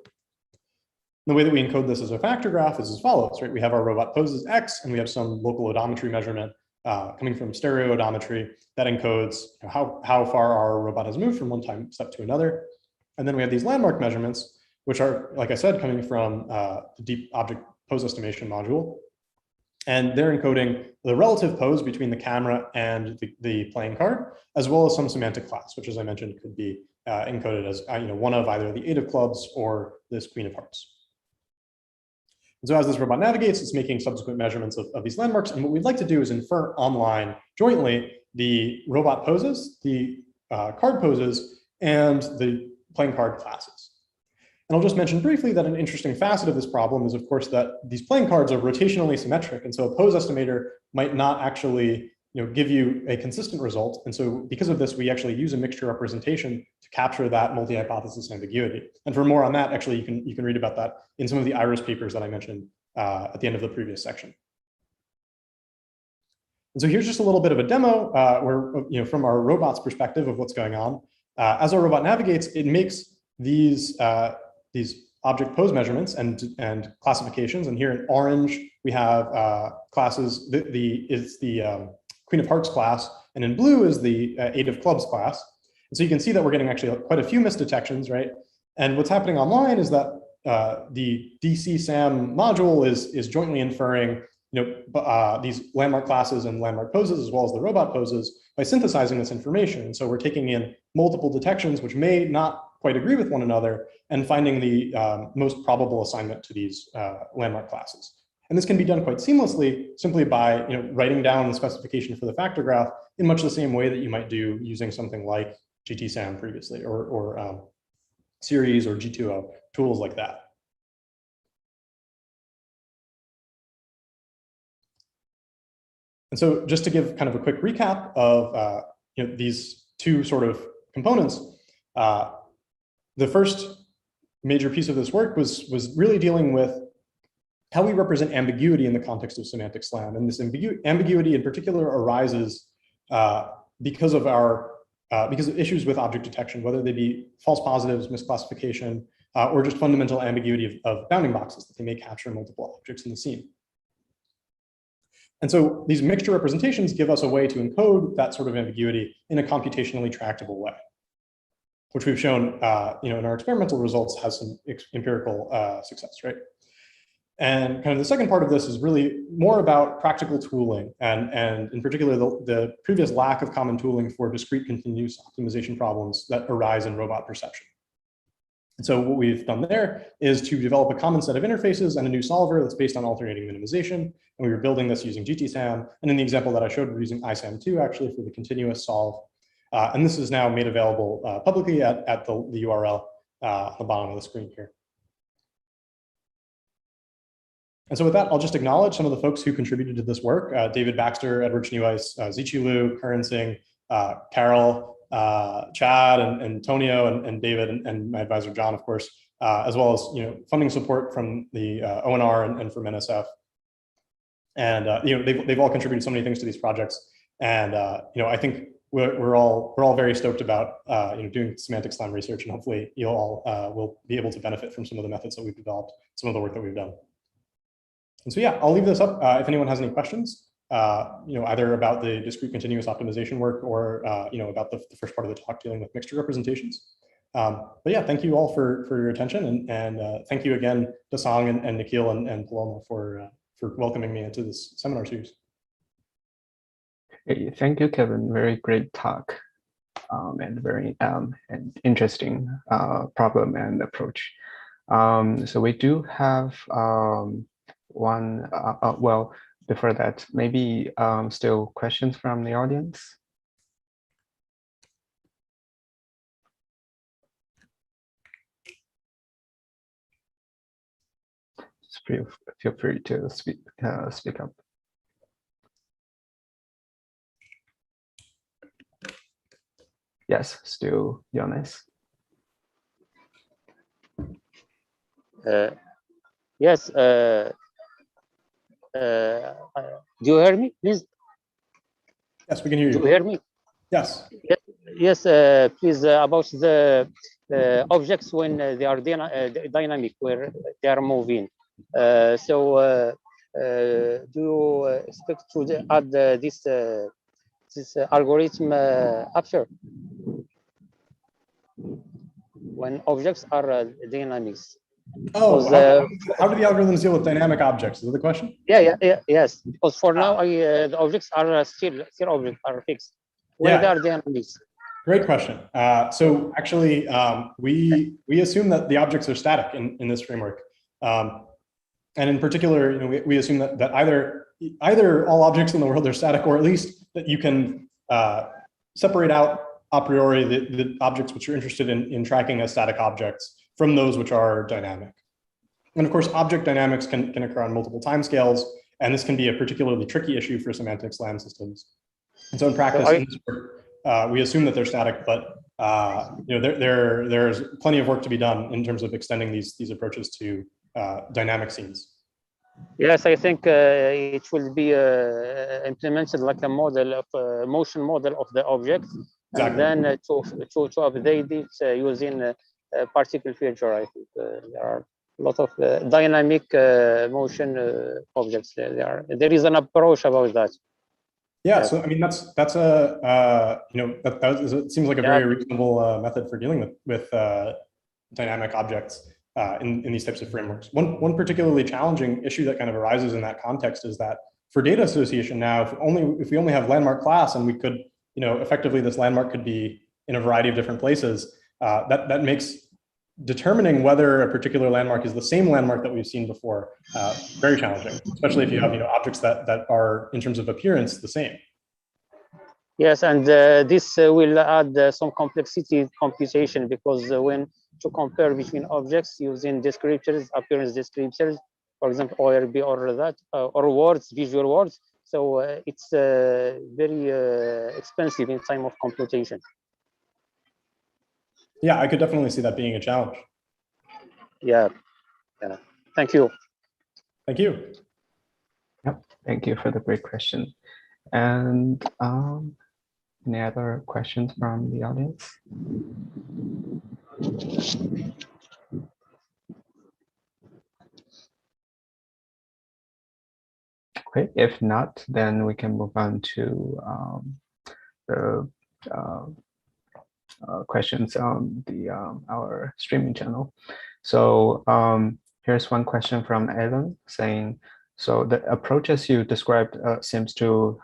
The way that we encode this as a factor graph is as follows, right? We have our robot poses X, and we have some local odometry measurement coming from stereo odometry that encodes how far our robot has moved from one time step to another. And then we have these landmark measurements, which are, like I said, coming from the deep object pose estimation module. And they're encoding the relative pose between the camera and the playing card, as well as some semantic class, which, as I mentioned, could be encoded as one of either the Eight of Clubs or this Queen of Hearts. And so as this robot navigates, it's making subsequent measurements of these landmarks. And what we'd like to do is infer online jointly the robot poses, the card poses, and the playing card classes. And I'll just mention briefly that an interesting facet of this problem is, of course, that these playing cards are rotationally symmetric. And so a pose estimator might not actually give you a consistent result. And so because of this, we actually use a mixture representation to capture that multi-hypothesis ambiguity. And for more on that, actually, you can read about that in some of the IRIS papers that I mentioned at the end of the previous section. And so here's just a little bit of a demo where, from our robot's perspective of what's going on. As our robot navigates, it makes these object pose measurements and classifications. And here in orange, we have classes. Is the Queen of Hearts class, and in blue is the Eight of Clubs class. And so you can see that we're getting actually quite a few misdetections, right? And what's happening online is that the DCSAM module is jointly inferring these landmark classes and landmark poses, as well as the robot poses, by synthesizing this information. And so we're taking in multiple detections, which may not quite agree with one another, and finding the most probable assignment to these landmark classes. And this can be done quite seamlessly, simply by writing down the specification for the factor graph in much the same way that you might do using something like GTSAM previously, or Series or G2O, tools like that. And so just to give kind of a quick recap of these two sort of components, the first major piece of this work was really dealing with how we represent ambiguity in the context of semantic SLAM. And this ambiguity in particular arises because of issues with object detection, whether they be false positives, misclassification, or just fundamental ambiguity of bounding boxes that they may capture multiple objects in the scene. And so these mixture representations give us a way to encode that sort of ambiguity in a computationally tractable way, which we've shown in our experimental results has some empirical success, right? And kind of the second part of this is really more about practical tooling, and in particular, the previous lack of common tooling for discrete continuous optimization problems that arise in robot perception. And so what we've done there is to develop a common set of interfaces and a new solver that's based on alternating minimization. And we were building this using GTSAM. And in the example that I showed, we're using ISAM2 actually for the continuous solve. And this is now made available publicly at the URL on the bottom of the screen here. And so with that, I'll just acknowledge some of the folks who contributed to this work: David Baxter, Edward Schneeweiss, Zichi Liu, Curran Singh, Carol, Chad, and Antonio, and David, and my advisor, John, of course, as well as funding support from the ONR and from NSF. And they've all contributed so many things to these projects. And I think we're all very stoked about doing semantic SLAM research, and hopefully you all will be able to benefit from some of the methods that we've developed, some of the work that we've done. And so, yeah, I'll leave this up if anyone has any questions, either about the discrete continuous optimization work or, about the first part of the talk dealing with mixture representations. But yeah, thank you all for your attention. And thank you again, Dasang and Nikhil and Paloma for welcoming me into this seminar series. Hey, thank you, Kevin. Very great talk and very and interesting problem and approach. So we do have one, well, before that, maybe still questions from the audience? Feel free to speak up. Yes, still Jonas. Yes. Do you hear me, please? Yes, we can hear you. Do you hear me? Yes. Yes. Please, about the objects when they are dynamic, where they are moving. Do you expect to add this algorithm after when objects are dynamics? Oh, how do the algorithms deal with dynamic objects? Is that the question? Yes. Because for now, the objects are still objects are fixed. When they are dynamics. Great question. So actually, we assume that the objects are static in this framework, and in particular, we assume that either all objects in the world are static, or at least that you can separate out a priori the objects which you're interested in tracking as static objects from those which are dynamic. And of course, object dynamics can occur on multiple timescales, and this can be a particularly tricky issue for semantic SLAM systems. And so in practice, we assume that they're static, but there's plenty of work to be done in terms of extending these approaches to dynamic scenes. Yes, I think it will be implemented like a model of motion model of the object, exactly. And then to update it using particle feature. I think there are a lot of dynamic motion objects. There is an approach about that. Yeah, so I mean that's a it seems like a very reasonable method for dealing with dynamic objects in these types of frameworks. One particularly challenging issue that kind of arises in that context is that for data association now, if we only have landmark class, and we could effectively this landmark could be in a variety of different places, that makes determining whether a particular landmark is the same landmark that we've seen before very challenging, especially if you have objects that are in terms of appearance the same. Yes, and this will add some complexity computation, because when to compare between objects using descriptors, appearance descriptors, for example, ORB or that, or words, visual words, so it's very expensive in time of computation. Yeah, I could definitely see that being a challenge. Yeah. Thank you. Thank you. Yep. Thank you for the great question. And any other questions from the audience? Okay, if not, then we can move on to the questions on our streaming channel. So here's one question from Alan saying, so the approaches you described seems to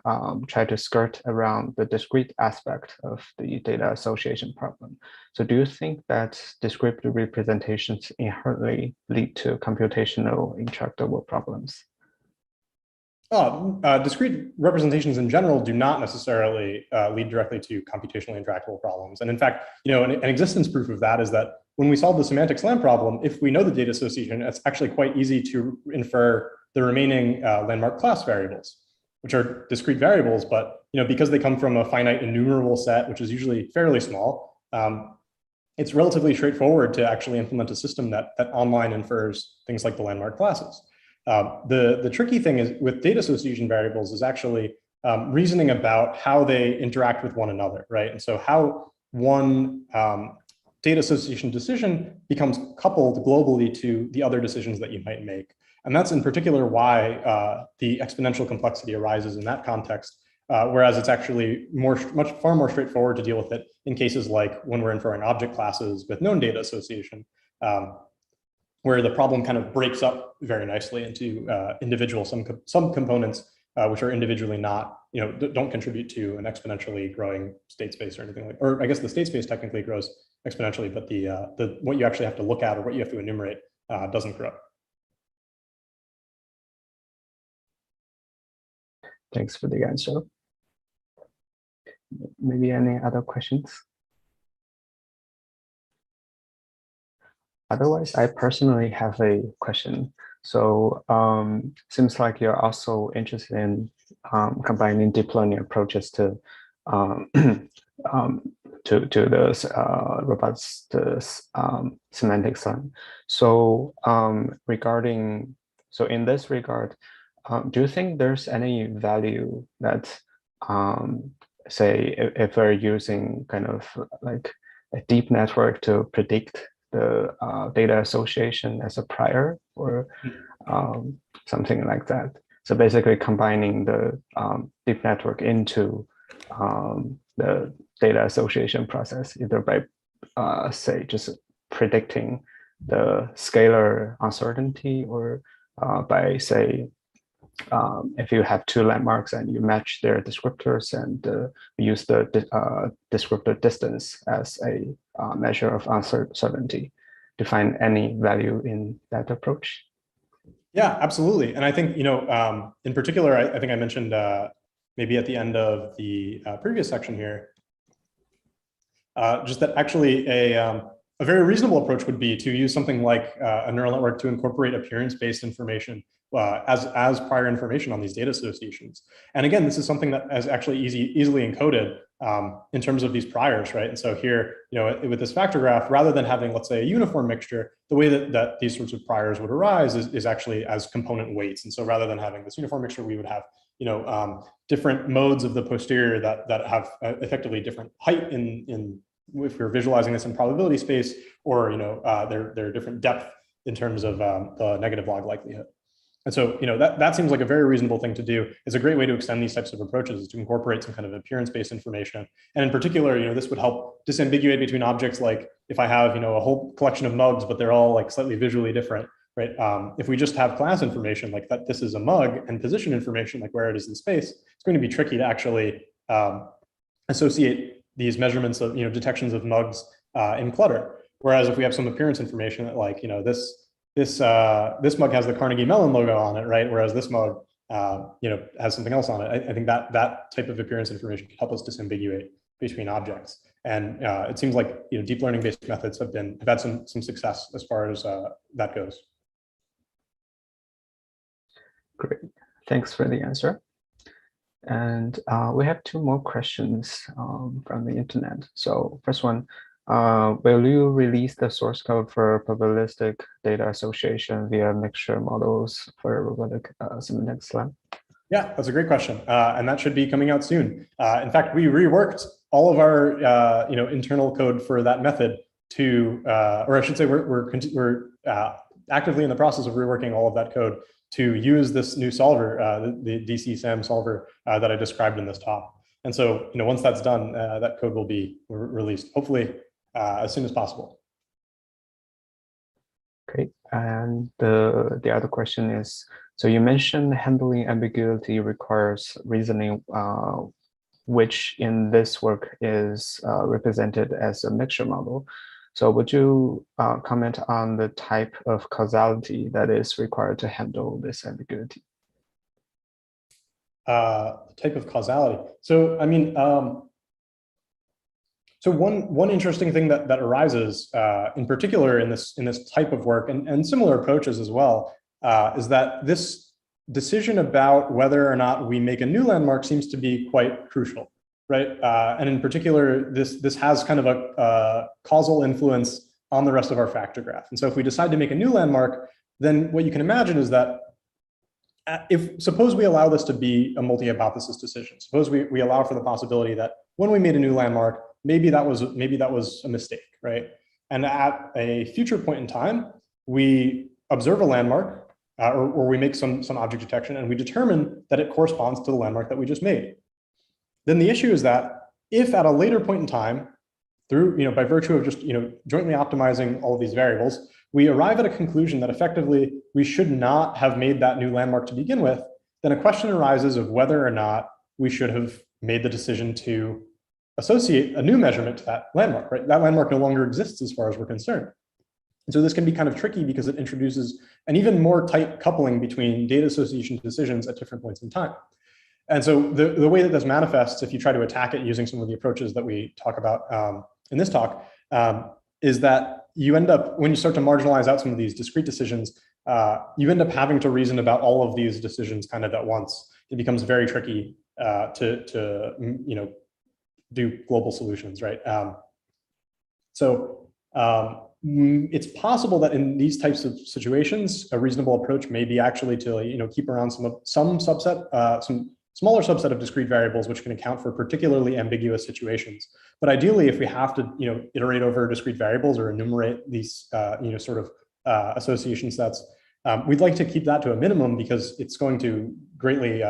try to skirt around the discrete aspect of the data association problem. So do you think that descriptive representations inherently lead to computational intractable problems? Discrete representations in general do not necessarily lead directly to computationally intractable problems. And in fact, an existence proof of that is that when we solve the semantic SLAM problem, if we know the data association, it's actually quite easy to infer the remaining landmark class variables, which are discrete variables, but because they come from a finite enumerable set, which is usually fairly small, it's relatively straightforward to actually implement a system that online infers things like the landmark classes. The tricky thing is with data association variables is actually reasoning about how they interact with one another, right? And so how one data association decision becomes coupled globally to the other decisions that you might make. And that's in particular why the exponential complexity arises in that context, whereas it's actually far more straightforward to deal with it in cases like when we're inferring object classes with known data association, where the problem kind of breaks up very nicely into individual subcomponents, which are individually not, don't contribute to an exponentially growing state space or anything like, or I guess the state space technically grows exponentially, but the what you actually have to look at or what you have to enumerate doesn't grow. Thanks for the answer. Maybe any other questions? Otherwise, I personally have a question. So seems like you're also interested in combining deep learning approaches to the robust semantic SLAM. So in this regard, do you think there's any value that say if we're using kind of like a deep network to predict the data association as a prior or something like that? So basically combining the deep network into the data association process, either by say just predicting the scalar uncertainty or by say if you have two landmarks and you match their descriptors and use the descriptor distance as a measure of uncertainty, to find any value in that approach? Yeah, absolutely. And I think, in particular, I think I mentioned maybe at the end of the previous section here, just that actually a very reasonable approach would be to use something like a neural network to incorporate appearance-based information as prior information on these data associations. And again, this is something that is actually easily encoded in terms of these priors, right? And so here, with this factor graph, rather than having, let's say, a uniform mixture, the way that these sorts of priors would arise is actually as component weights. And so rather than having this uniform mixture, we would have, different modes of the posterior that have effectively different height in if you're visualizing this in probability space, or they're different depth in terms of the negative log likelihood. And so, that seems like a very reasonable thing to do. It's a great way to extend these types of approaches, is to incorporate some kind of appearance-based information. And in particular, this would help disambiguate between objects. Like if I have, a whole collection of mugs, but they're all like slightly visually different, right? If we just have class information like that, this is a mug, and position information like where it is in space, it's going to be tricky to actually associate these measurements of, detections of mugs in clutter. Whereas if we have some appearance information that like, this mug has the Carnegie Mellon logo on it, right? Whereas this mug, has something else on it. I think that type of appearance information can help us disambiguate between objects. And it seems like deep learning based methods have had some success as far as that goes. Great, thanks for the answer. And we have two more questions from the internet. So first one, will you release the source code for probabilistic data association via mixture models for robotic semantic SLAM? Yeah, that's a great question, and that should be coming out soon. In fact, we reworked all of our internal code for that method to, or I should say, we're actively in the process of reworking all of that code to use this new solver, the DCSAM solver that I described in this talk. And so, once that's done, that code will be released, hopefully as soon as possible. Great. And the other question is, so you mentioned handling ambiguity requires reasoning, which in this work is represented as a mixture model. So would you comment on the type of causality that is required to handle this ambiguity? type of causality. So, I mean, so one interesting thing that arises in particular in this type of work and similar approaches as well is that this decision about whether or not we make a new landmark seems to be quite crucial, right? And in particular, this has kind of a causal influence on the rest of our factor graph. And so if we decide to make a new landmark, then what you can imagine is that suppose we allow this to be a multi-hypothesis decision. Suppose we allow for the possibility that when we made a new landmark, maybe that was a mistake, right? And at a future point in time, we observe a landmark or we make some object detection and we determine that it corresponds to the landmark that we just made. Then the issue is that if at a later point in time, through, by virtue of just, jointly optimizing all of these variables, we arrive at a conclusion that effectively we should not have made that new landmark to begin with, then a question arises of whether or not we should have made the decision to associate a new measurement to that landmark, right? That landmark no longer exists as far as we're concerned. And so this can be kind of tricky because it introduces an even more tight coupling between data association decisions at different points in time. And so the way that this manifests, if you try to attack it using some of the approaches that we talk about in this talk, is that you end up, when you start to marginalize out some of these discrete decisions, you end up having to reason about all of these decisions kind of at once. It becomes very tricky to do global solutions, right? It's possible that in these types of situations, a reasonable approach may be actually to keep around some smaller subset of discrete variables which can account for particularly ambiguous situations. But ideally, if we have to iterate over discrete variables or enumerate these association sets, we'd like to keep that to a minimum because it's going to greatly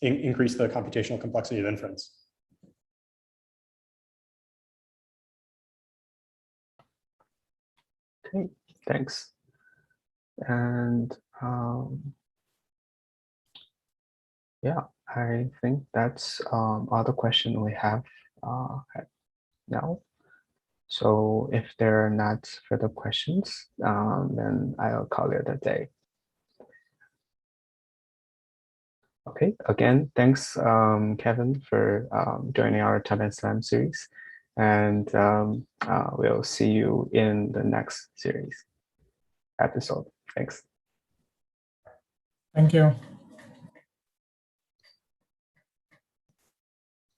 increase the computational complexity of inference. Okay, thanks. And yeah, I think that's all the questions we have now. So if there are not further questions, then I'll call it a day. Okay, again, thanks, Kevin, for joining our Tartan SLAM series. And we'll see you in the next series episode. Thanks. Thank you.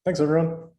Thanks, everyone.